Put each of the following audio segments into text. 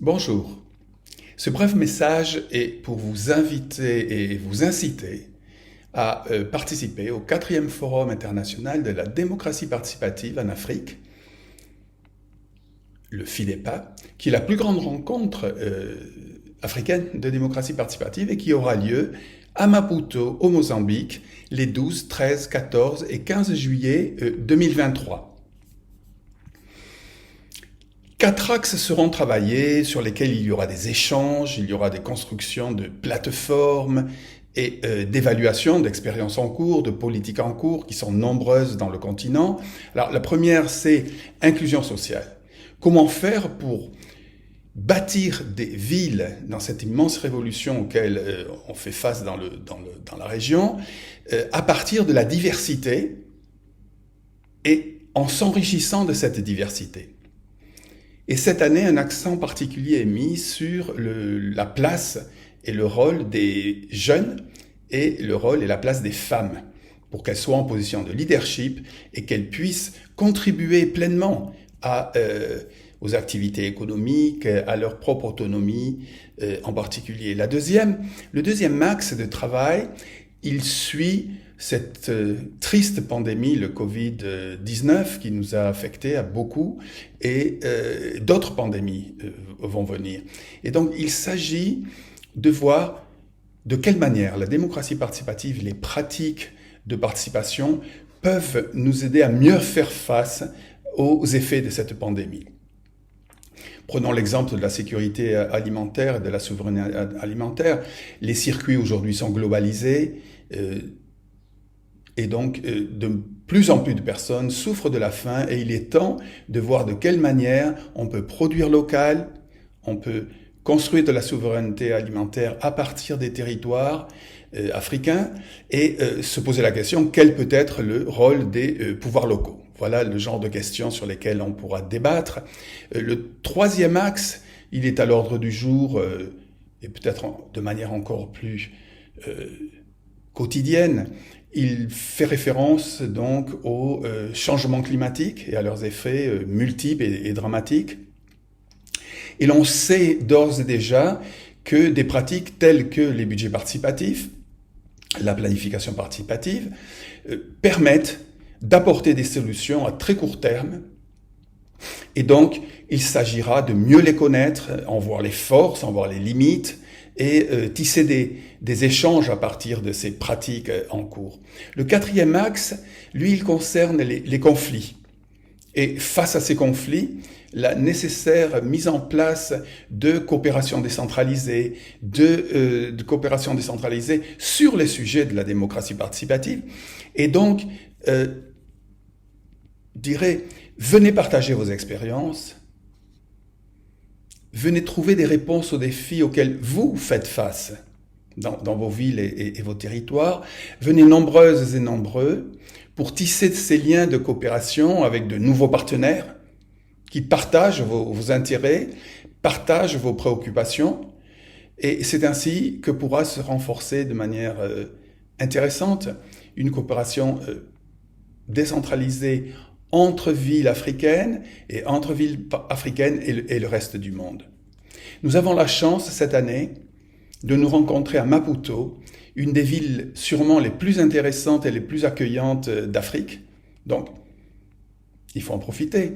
Bonjour. Ce bref message est pour vous inviter et vous inciter à participer au 4e Forum international de la démocratie participative en Afrique, le FIDEPA, qui est la plus grande rencontre africaine de démocratie participative et qui aura lieu à Maputo, au Mozambique, les 12, 13, 14 et 15 juillet 2023. 4 axes seront travaillés sur lesquels il y aura des échanges, il y aura des constructions de plateformes et d'évaluation d'expériences en cours, de politiques en cours qui sont nombreuses dans le continent. Alors la première, c'est inclusion sociale. Comment faire pour bâtir des villes dans cette immense révolution auquel on fait face dans la région à partir de la diversité et en s'enrichissant de cette diversité. Et cette année, un accent particulier est mis sur la place et le rôle des jeunes et le rôle et la place des femmes pour qu'elles soient en position de leadership et qu'elles puissent contribuer pleinement aux activités économiques, à leur propre autonomie en particulier. Le deuxième axe de travail, il suit cette triste pandémie, le Covid-19, qui nous a affectés à beaucoup, et d'autres pandémies vont venir. Et donc, il s'agit de voir de quelle manière la démocratie participative, les pratiques de participation peuvent nous aider à mieux faire face aux effets de cette pandémie. Prenons l'exemple de la sécurité alimentaire et de la souveraineté alimentaire. Les circuits aujourd'hui sont globalisés, et donc, de plus en plus de personnes souffrent de la faim et il est temps de voir de quelle manière on peut produire local, on peut construire de la souveraineté alimentaire à partir des territoires africains et se poser la question quel peut être le rôle des pouvoirs locaux. Voilà le genre de questions sur lesquelles on pourra débattre. Le troisième axe, il est à l'ordre du jour et peut-être de manière encore plus quotidienne. Il fait référence donc aux changements climatiques et à leurs effets multiples et dramatiques. Et l'on sait d'ores et déjà que des pratiques telles que les budgets participatifs, la planification participative, permettent d'apporter des solutions à très court terme. Et donc, il s'agira de mieux les connaître, en voir les forces, en voir les limites, et tisser des échanges à partir de ces pratiques en cours. Le quatrième axe, lui, il concerne les conflits. Et face à ces conflits, la nécessaire mise en place de coopération décentralisée, de coopération décentralisée sur les sujets de la démocratie participative. Et donc, venez partager vos expériences, venez trouver des réponses aux défis auxquels vous faites face dans vos villes et vos territoires. Venez nombreuses et nombreux pour tisser ces liens de coopération avec de nouveaux partenaires qui partagent vos intérêts, partagent vos préoccupations. Et c'est ainsi que pourra se renforcer de manière intéressante une coopération décentralisée entre villes africaines et entre villes africaines et le reste du monde. Nous avons la chance cette année de nous rencontrer à Maputo, une des villes sûrement les plus intéressantes et les plus accueillantes d'Afrique. Donc, il faut en profiter.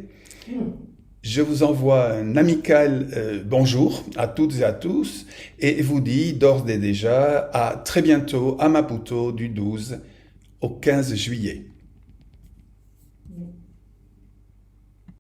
Je vous envoie un amical bonjour à toutes et à tous et vous dis d'ores et déjà à très bientôt à Maputo du 12 au 15 juillet.